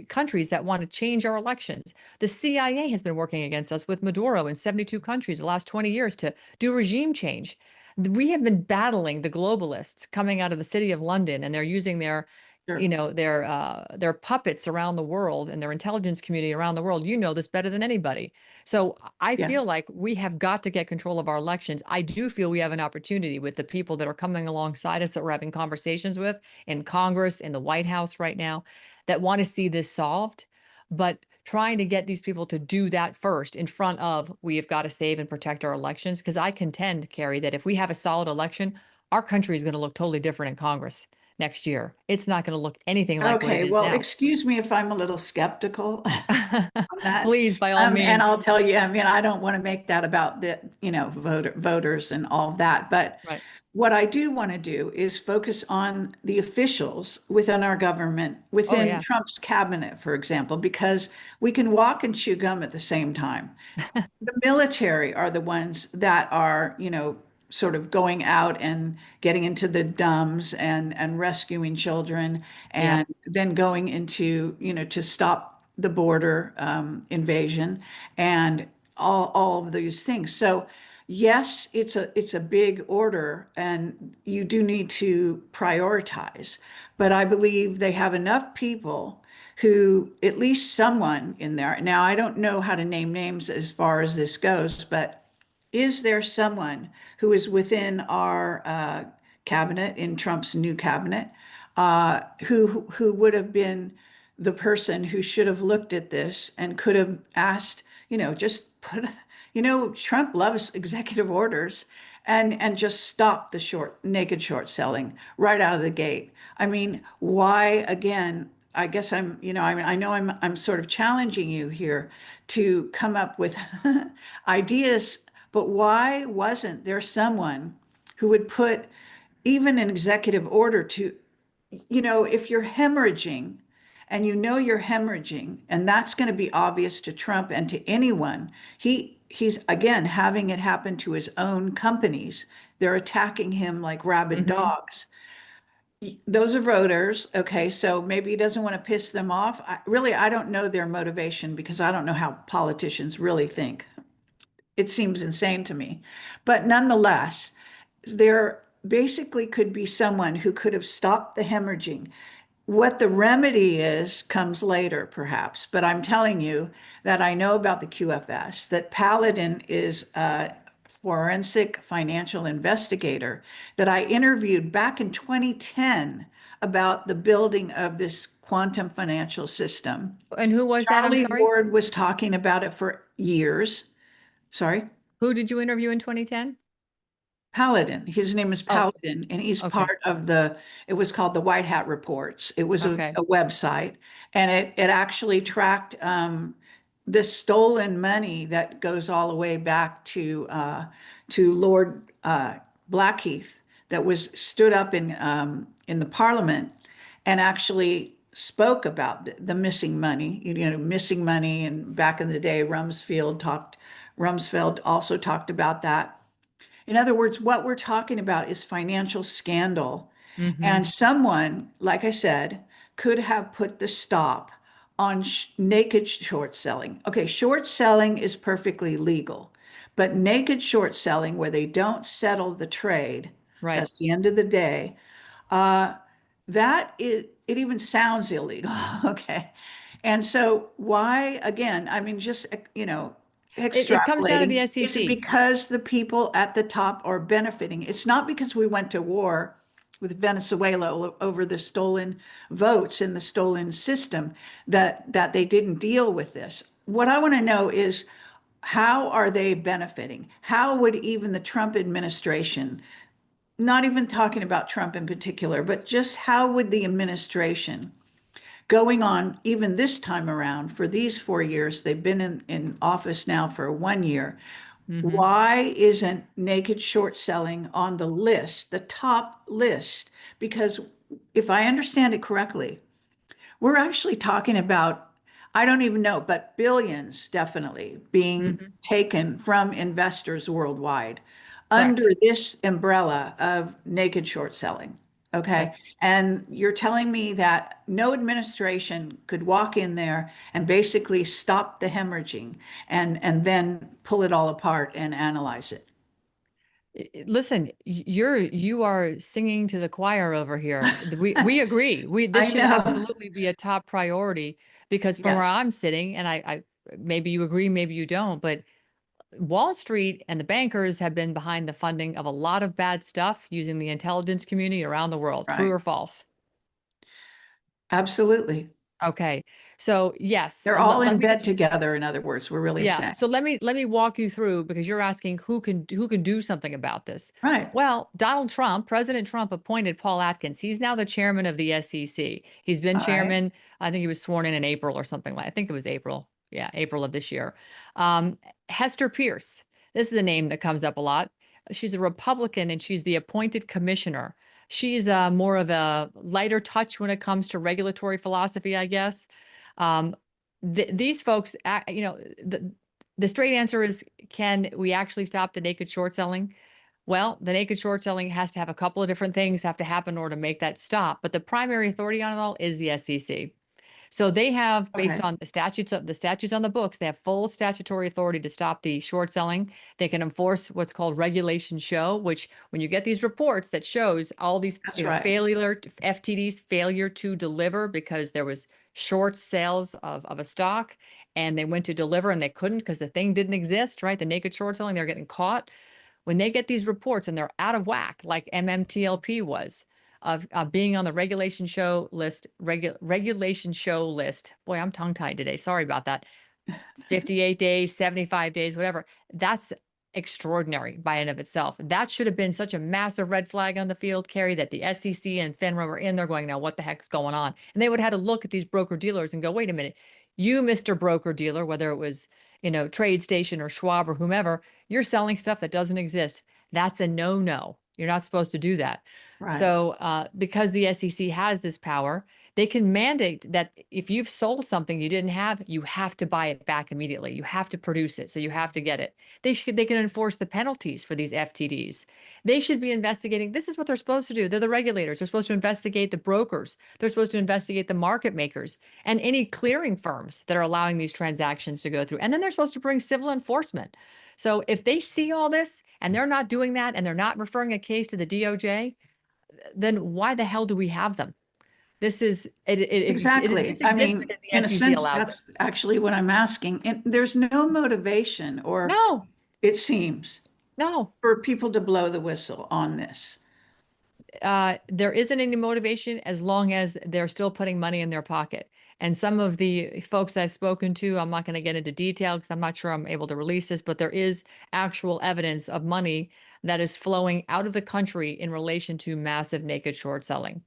countries that want to change our elections. The CIA has been working against us with Maduro in 72 countries the last 20 years to do regime change. We have been battling the globalists coming out of the city of London, and they're using their, Sure. their puppets around the world and their intelligence community around the world. You know this better than anybody. So I feel Yes. like we have got to get control of our elections. I do feel we have an opportunity with the people that are coming alongside us that we're having conversations with in Congress, in the White House right now, that want to see this solved. But trying to get these people to do that first in front of we have got to save and protect our elections. Because I contend, Kerry, that if we have a solid election, our country is going to look totally different in Congress next year. It's not going to look anything like what it Okay, is well, now. excuse me if I'm a little skeptical on that. Please, by all And means. I'll tell you, I mean, I don't want to make that about the, voters and all of that. But Right. what I do want to do is focus on the officials within our government, Oh, within yeah. Trump's cabinet, for example, because we can walk and chew gum at the same time. The military are the ones that are, sort of going out and getting into the dumbs and rescuing children Yep. and then going into, to stop the border invasion and all of these things. So yes, it's a big order and you do need to prioritize, but I believe they have enough people who, at least someone in there. Now, I don't know how to name names as far as this goes, but is there someone who is within our cabinet, in Trump's new cabinet, who would have been the person who should have looked at this and could have asked, just put, Trump loves executive orders and just stop the naked short selling right out of the gate. I mean, why again? I guess I know I'm sort of challenging you here to come up with ideas, but why wasn't there someone who would put even an executive order to, if you're hemorrhaging and you're hemorrhaging, and that's going to be obvious to Trump and to anyone, he's again having it happen to his own companies. They're attacking him like rabid Hmm. dogs. Those are voters. Okay, so maybe he doesn't want to piss them off. I don't know their motivation because I don't know how politicians really think. It seems insane to me. But nonetheless, there basically could be someone who could have stopped the hemorrhaging. What the remedy is comes later, perhaps. But I'm telling you that I know about the QFS, that Paladin is a forensic financial investigator that I interviewed back in 2010 about the building of this quantum financial system. And who was that? I'm Charlie sorry. Ward was talking about it for years. Sorry? Who did you interview in 2010? Paladin. His name is Oh, Paladin, and he's okay. part of it was called the White Hat Reports. It was Okay. a website, and it actually tracked the stolen money that goes all the way back to Lord Blackheath, that was stood up in the Parliament and actually spoke about the missing money, missing money. And back in the day, Rumsfeld also talked about that. In other words, what we're talking about is financial scandal. Hmm. And someone, like I said, could have put the stop on naked short selling. Okay, short selling is perfectly legal, but naked short selling, where they don't settle the trade, Right. that's the end of the day, uh, it even sounds illegal. Okay. And so why, again, I mean, just, It comes down to the extrapolating, it's SEC. because the people at the top are benefiting. It's not because we went to war with Venezuela over the stolen votes and the stolen system that they didn't deal with this. What I want to know is, how are they benefiting? How would even the Trump administration, not even talking about Trump in particular, but just how would the administration going on even this time around for these 4 years, they've been in office now for 1 year. Hmm. Why isn't naked short selling on the list, the top list? Because if I understand it correctly, we're actually talking about, I don't even know, but billions definitely being Hmm. taken from investors worldwide under Correct. this umbrella of naked short selling. Okay. Okay. And you're telling me that no administration could walk in there and basically stop the hemorrhaging and then pull it all apart and analyze it. Listen, you are singing to the choir over here. We agree. This I should know. absolutely be a top priority because from where Yes, I'm sitting, and I maybe you agree, maybe you don't, but Wall Street and the bankers have been behind the funding of a lot of bad stuff using the intelligence community around the world. True right. or false? Absolutely. Okay. So yes, They're all let in me bed just together, in other words, we're really yeah. saying. So let me walk you through because you're asking who can do something about this. Right. Well, Donald Trump, President Trump appointed Paul Atkins. He's now the chairman of the SEC. He's been All right. chairman. I think he was sworn in April or something like. I think it was April. Yeah, April of this year. Um, Hester Pierce. This is a name that comes up a lot. She's a Republican and she's the appointed commissioner. She's more of a lighter touch when it comes to regulatory philosophy, I guess. Um, these folks, the straight answer is, can we actually stop the naked short selling? Well, the naked short selling has to have a couple of different things have to happen in order to make that stop. But the primary authority on it all is the SEC. So they have, based Okay. on the statutes on the books, they have full statutory authority to stop the short selling. They can enforce what's called regulation show, which when you get these reports that shows all these, That's right. failure, FTD's failure to deliver because there was short sales of a stock and they went to deliver and they couldn't because the thing didn't exist, right? The naked short selling, they're getting caught when they get these reports and they're out of whack, like MMTLP was, of being on the regulation show list. Boy, I'm tongue tied today. Sorry about that. 58 days, 75 days, whatever. That's extraordinary by and of itself. That should have been such a massive red flag on the field, Kerry, that the SEC and FINRA were in there going, now what the heck's going on? And they would have had to look at these broker dealers and go, wait a minute, you, Mr. Broker Dealer, whether it was, Trade Station or Schwab or whomever, you're selling stuff that doesn't exist. That's a no-no. You're not supposed to do that. Right. So, because the SEC has this power, they can mandate that if you've sold something you didn't have, you have to buy it back immediately. You have to produce it, so you have to get it. They can enforce the penalties for these FTDs. They should be investigating. This is what they're supposed to do. They're the regulators. They're supposed to investigate the brokers. They're supposed to investigate the market makers and any clearing firms that are allowing these transactions to go through. And then they're supposed to bring civil enforcement. So if they see all this and they're not doing that and they're not referring a case to the DOJ, then why the hell do we have them? Exactly. This I exists mean, because the in a SEC sense, allows it. that's actually what I'm asking. And there's no motivation, or No, it seems, no. for people to blow the whistle on this. There isn't any motivation as long as they're still putting money in their pocket. And some of the folks I've spoken to, I'm not going to get into detail because I'm not sure I'm able to release this, but there is actual evidence of money that is flowing out of the country in relation to massive naked short selling.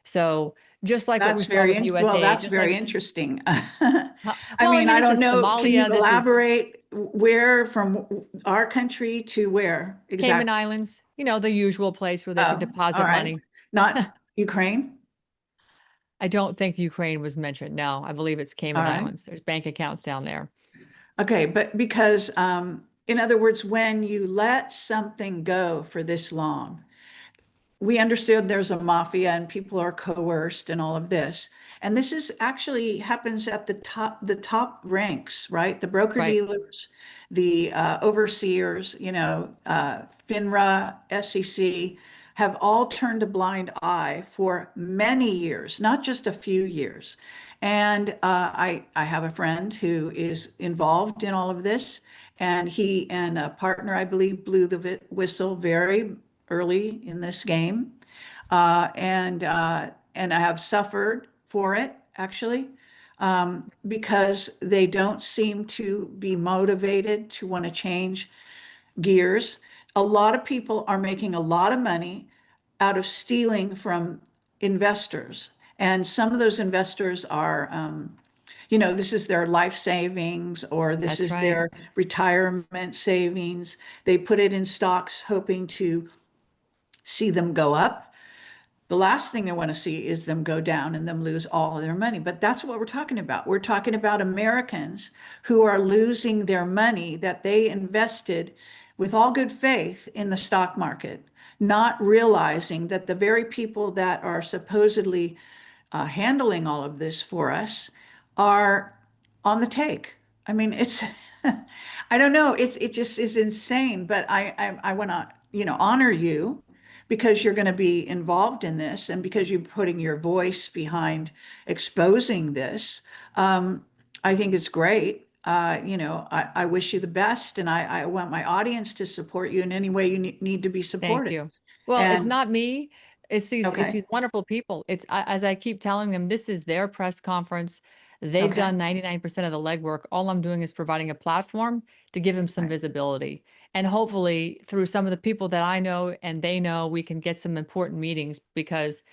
So just like what we saw with Well, USA, that's just very like, interesting. well, I I mean, mean, I this don't is know. Can you Somalia, this is elaborate where from our country to where Cayman exactly? Islands, the usual place where they could Oh, all deposit right. money. Not Ukraine? I don't think Ukraine was mentioned. No, I believe it's All Cayman right. Islands. There's bank accounts down there. Okay, but because, in other words, when you let something go for this long, we understood there's a mafia and people are coerced and all of this. And this is actually happens at the top ranks, right? The broker Right. dealers, the overseers, FINRA, SEC have all turned a blind eye for many years, not just a few years. And I have a friend who is involved in all of this, and he and a partner, I believe, blew the whistle very early in this game, and I have suffered for it actually, because they don't seem to be motivated to want to change gears. A lot of people are making a lot of money out of stealing from investors, and some of those investors are, this is their life savings or this That's is right. their retirement savings. They put it in stocks hoping to see them go up. The last thing they want to see is them go down and them lose all of their money. But that's what we're talking about. We're talking about Americans who are losing their money that they invested with all good faith in the stock market, not realizing that the very people that are supposedly handling all of this for us are on the take. I mean, it's I don't know. It just is insane. But I want to, honor you because you're going to be involved in this and because you're putting your voice behind exposing this. Um, I think it's great. I wish you the best, and I want my audience to support you in any way you need to be Thank supported. you. Well, it's And not me. It's okay, these wonderful people. As I keep telling them, this is their press conference. They've okay, done 99% of the legwork. All I'm doing is providing a platform to give them some right. visibility. And hopefully through some of the people that I know and they know, we can get some important meetings because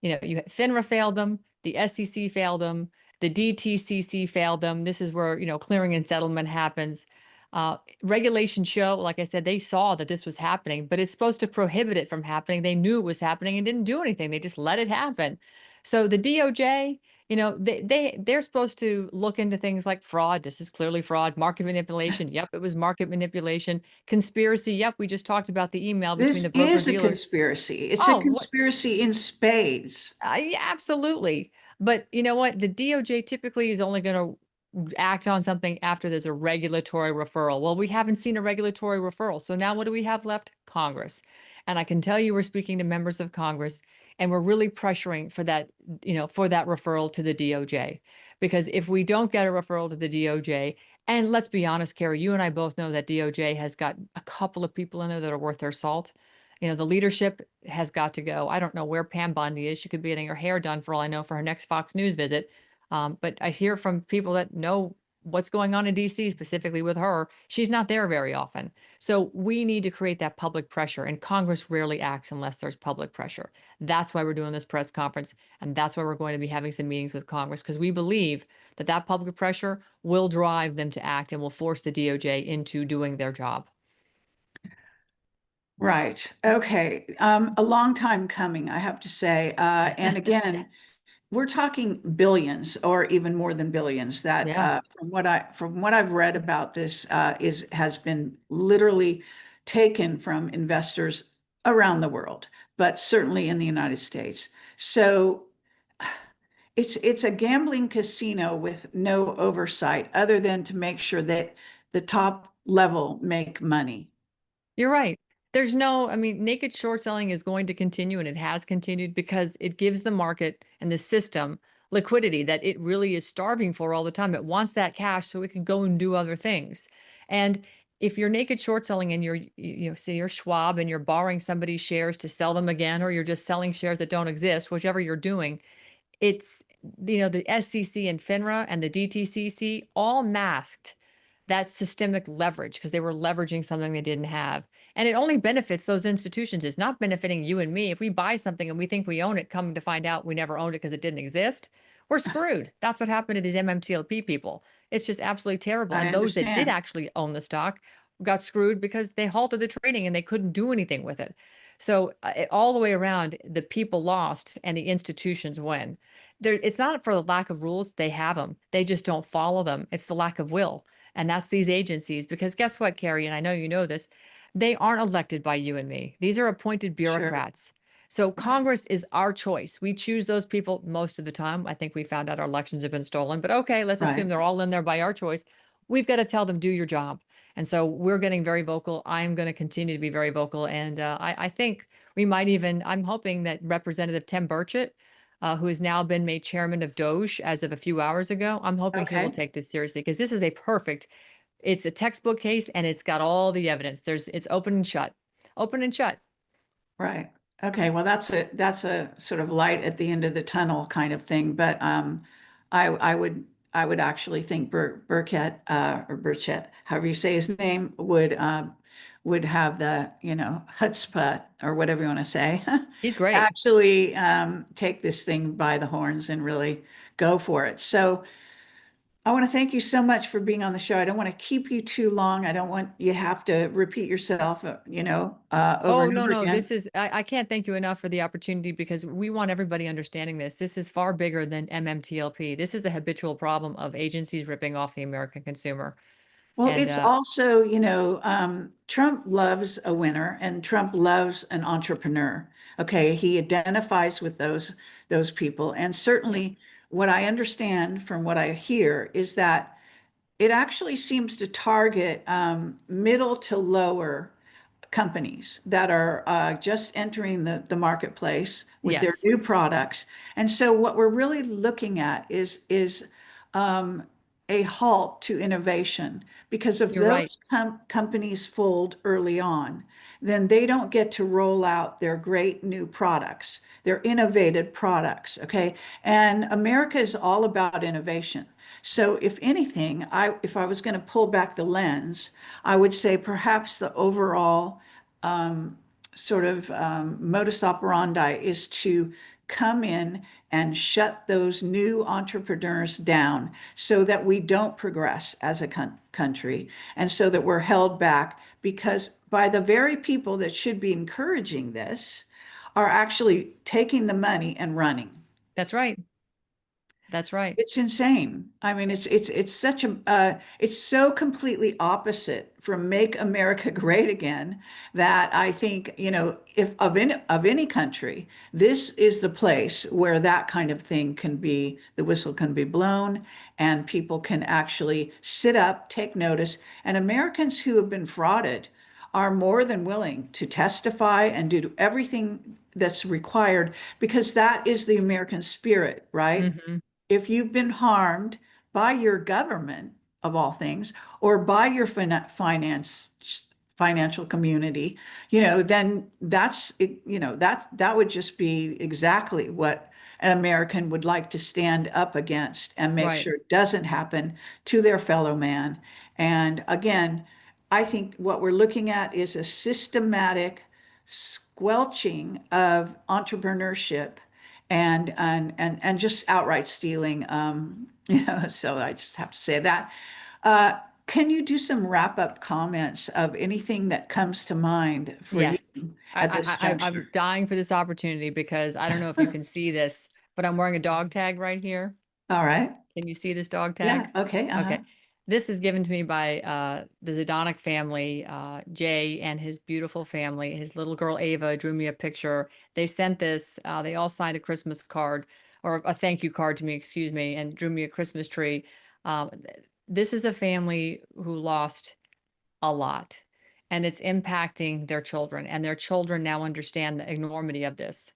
FINRA failed them, the SEC failed them, the DTCC failed them. This is where, clearing and settlement happens. Regulations show, like I said, they saw that this was happening, but it's supposed to prohibit it from happening. They knew it was happening and didn't do anything. They just let it happen. So the DOJ, they're supposed to look into things like fraud. This is clearly fraud. Market manipulation. Yep, it was market manipulation. Conspiracy. Yep, we just talked about the email between This the broker is a dealers. conspiracy. It's a Oh, what? conspiracy in spades. Yeah, absolutely. But you know what? The DOJ typically is only going to act on something after there's a regulatory referral. Well, we haven't seen a regulatory referral. So now what do we have left? Congress. And I can tell you we're speaking to members of Congress and we're really pressuring for that, for that referral to the DOJ. Because if we don't get a referral to the DOJ, and let's be honest, Kerry, you and I both know that DOJ has got a couple of people in there that are worth their salt. The leadership has got to go. I don't know where Pam Bondi is. She could be getting her hair done for all I know for her next Fox News visit. But I hear from people that know what's going on in DC, specifically with her. She's not there very often. So we need to create that public pressure, and Congress rarely acts unless there's public pressure. That's why we're doing this press conference, and that's why we're going to be having some meetings with Congress, because we believe that that public pressure will drive them to act and will force the DOJ into doing their job. Right. Okay. A long time coming, I have to say. And again, we're talking billions or even more than billions. That Yeah. from what I've read about this is has been literally taken from investors around the world, but certainly in the United States. So it's a gambling casino with no oversight other than to make sure that the top level make money. You're right. I mean, naked short selling is going to continue and it has continued because it gives the market and the system liquidity that it really is starving for all the time. It wants that cash so it can go and do other things. And if you're naked short selling and say you're Schwab and you're borrowing somebody's shares to sell them again, or you're just selling shares that don't exist, whichever you're doing, it's, the SEC and FINRA and the DTCC all masked that systemic leverage because they were leveraging something they didn't have. And it only benefits those institutions. It's not benefiting you and me. If we buy something and we think we own it, coming to find out we never owned it because it didn't exist, we're screwed. That's what happened to these MMTLP people. It's just absolutely terrible. I And those that did understand. actually own the stock got screwed because they halted the trading and they couldn't do anything with it. So all the way around, the people lost and the institutions win. It's not for the lack of rules. They have them. They just don't follow them. It's the lack of will. And that's these agencies. Because guess what, Carrie, and I know you know this, they aren't elected by you and me. These are appointed Sure. bureaucrats. So Right. Congress is our choice. We choose those people most of the time. I think we found out our elections have been stolen, but okay, let's assume Right. they're all in there by our choice. We've got to tell them, do your job. And so we're getting very vocal. I'm going to continue to be very vocal. And I think we might even, I'm hoping that Representative Tim Burchett, who has now been made chairman of Doge as of a few hours ago, I'm hoping he will Okay. take this seriously because this is it's a textbook case and it's got all the evidence. It's open and shut, open and shut. Right. Okay. Well, that's a sort of light at the end of the tunnel kind of thing. But I would actually think Burkett or Burchett, however you say his name, would have the chutzpah or whatever you want to say, He's great. actually take this thing by the horns and really go for it. So. I want to thank you so much for being on the show. I don't want to keep you too long. I don't want you have to repeat yourself, over Oh, and no, over no. again. I can't thank you enough for the opportunity because we want everybody understanding this. This is far bigger than MMTLP. This is the habitual problem of agencies ripping off the American consumer. Well, And it's also, Trump loves a winner and Trump loves an entrepreneur. Okay, he identifies with those people. And yeah, certainly what I understand from what I hear is that it actually seems to target middle to lower companies that are just entering the marketplace with their Yes, new products. And so what we're really looking at is um, a halt to innovation because if you're right. those companies fold early on, then they don't get to roll out their great new products, their innovative products. Okay. And America is all about innovation. So if anything, if I was going to pull back the lens, I would say perhaps the overall um, sort of modus operandi is to come in and shut those new entrepreneurs down so that we don't progress as a country and so that we're held back because by the very people that should be encouraging this are actually taking the money and running. That's right. That's right. It's insane. I mean, it's such a it's so completely opposite from Make America Great Again that I think, if of any country, this is the place where that kind of thing can be, the whistle can be blown and people can actually sit up, take notice, and Americans who have been frauded are more than willing to testify and do everything that's required because that is the American spirit, right? Hmm. If you've been harmed by your government, of all things, or by your financial community, then that would just be exactly what an American would like to stand up against and make Right. sure it doesn't happen to their fellow man. And again, I think what we're looking at is a systematic squelching of entrepreneurship and just outright stealing. So I just have to say that. Can you do some wrap-up comments of anything that comes to mind for you Yes. at this I was juncture? dying for this opportunity because I don't know if you can see this, but I'm wearing a dog tag right here. All right. Can you see this dog Yeah. tag? Okay. Uh-huh. Okay. This is given to me by the Zidonic family. Jay and his beautiful family. His little girl Ava drew me a picture. They sent this. They all signed a Christmas card or a thank you card to me, excuse me, and drew me a Christmas tree. Um, this is a family who lost a lot, and it's impacting their children, and their children now understand the enormity of this.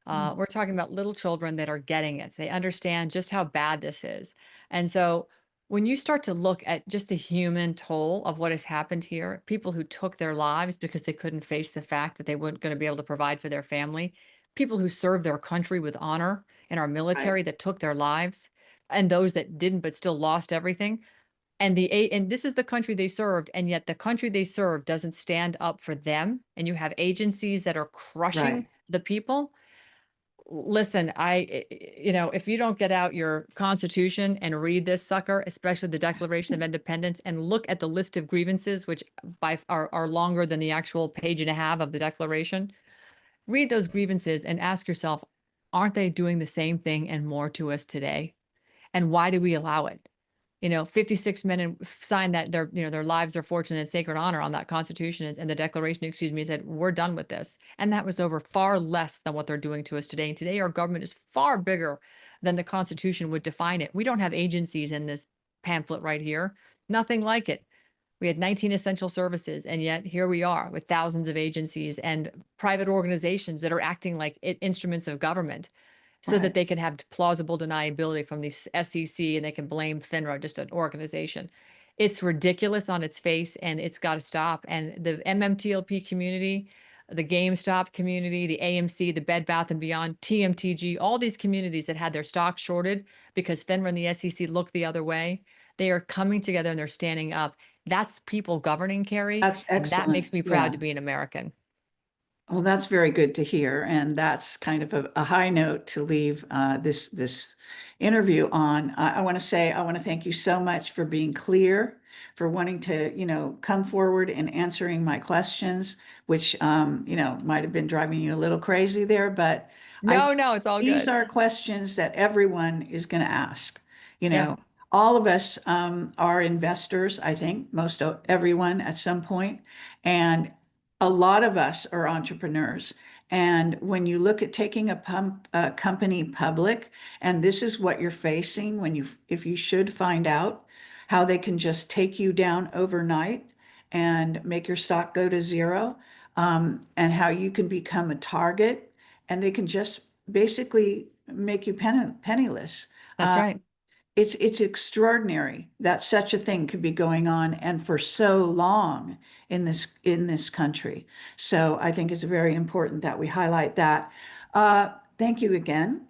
We're talking about little children that are getting it. They understand just how bad this is. And so when you start to look at just the human toll of what has happened here, people who took their lives because they couldn't face the fact that they weren't going to be able to provide for their family, people who served their country with honor in our Right. military that took their lives, and those that didn't but still lost everything, and this is the country they served, and yet the country they served doesn't stand up for them, and you have agencies that are crushing Right. the people. Listen, if you don't get out your constitution and read this sucker, especially the Declaration of Independence, and look at the list of grievances, which are longer than the actual page and a half of the declaration, read those grievances and ask yourself, aren't they doing the same thing and more to us today? And why do we allow it? 56 men signed that their lives are fortunate and sacred honor on that constitution and the declaration, excuse me, said, we're done with this. And that was over far less than what they're doing to us today. And today our government is far bigger than the constitution would define it. We don't have agencies in this pamphlet right here. Nothing like it. We had 19 essential services, and yet here we are with thousands of agencies and private organizations that are acting like instruments of government so that Right. they can have plausible deniability from the SEC and they can blame FINRA, just an organization. It's ridiculous on its face and it's got to stop. And the MMTLP community, the GameStop community, the AMC, the Bed Bath and Beyond, TMTG, all these communities that had their stock shorted because FINRA and the SEC looked the other way, they are coming together and they're standing up. That's people governing, Kerry, That's and that excellent. makes me proud Yeah. to be an American. Well, that's very good to hear, and that's kind of a high note to leave this interview on. I want to say I want to thank you so much for being clear, for wanting to come forward and answering my questions, which might have been driving you a little crazy there, but I No, think no, it's all these good. are questions that everyone is going to ask. You Yeah, know, all of us are investors. I think most everyone at some point, and a lot of us are entrepreneurs. And when you look at taking a company public, and this is what you're facing if you should find out, how they can just take you down overnight and make your stock go to zero, and how you can become a target and they can just basically make you penniless. That's right. It's extraordinary that such a thing could be going on and for so long in this country. So I think it's very important that we highlight that. Thank you again.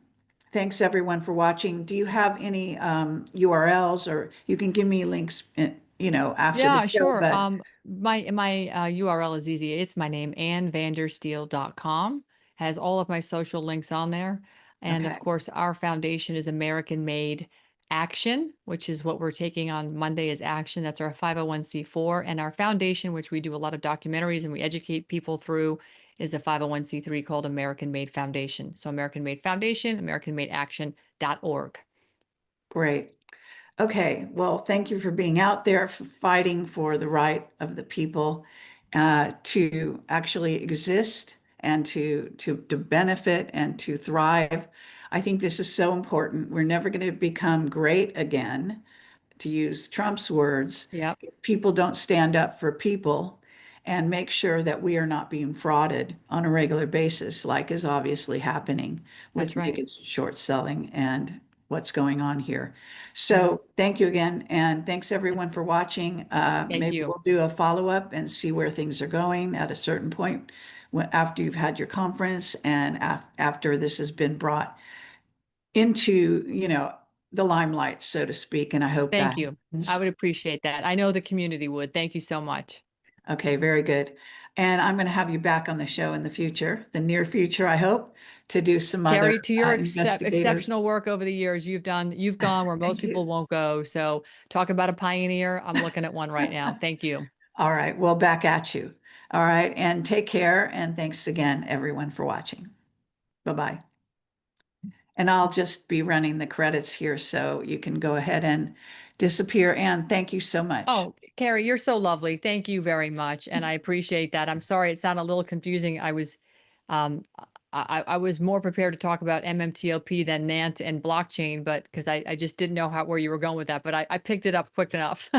Thanks everyone for watching. Do you have any URLs, or you can give me links, after the Yeah, show, sure. but My URL is easy. It's my name, annvandersteel.com. Has all of my social links on there. And of okay, course, our foundation is American Made Action, which is what we're taking on Monday is Action. That's our 501(c)(4. And our foundation, which we do a lot of documentaries and we educate people through, is a 501(c)(3 called American Made Foundation. So American Made Foundation, AmericanMadeAction.org. great. Okay, well, thank you for being out there fighting for the right of the people to actually exist and to benefit and to thrive. I think this is so important. We're never going to become great again, to use Trump's words, Yep, if people don't stand up for people and make sure that we are not being frauded on a regular basis, like is obviously happening that's with right. mega short selling and what's going on here. Yeah. So thank you again. And thanks everyone for watching. Thank Maybe you. we'll do a follow-up and see where things are going at a certain point after you've had your conference and after this has been brought into, the limelight, so to speak. And I hope Thank that you. I happens. would appreciate that. I know the community would. Thank you so much. Okay, very good. And I'm going to have you back on the show in the future, the near future, I hope, to do some other Carrie, to your investigators. exceptional work over the years, you've gone where most Thank you. people won't go. So talk about a pioneer. I'm looking at one right now. Thank you. All right, well, back at you. All right, and take care. And thanks again, everyone, for watching. Bye-bye. And I'll just be running the credits here so you can go ahead and disappear. And thank you so much. Oh, Carrie, you're so lovely. Thank you very much. And I appreciate that. I'm sorry it sounded a little confusing. Um, I was more prepared to talk about MMTLP than NANT and blockchain, but because I just didn't know where you were going with that, but I picked it up quick enough.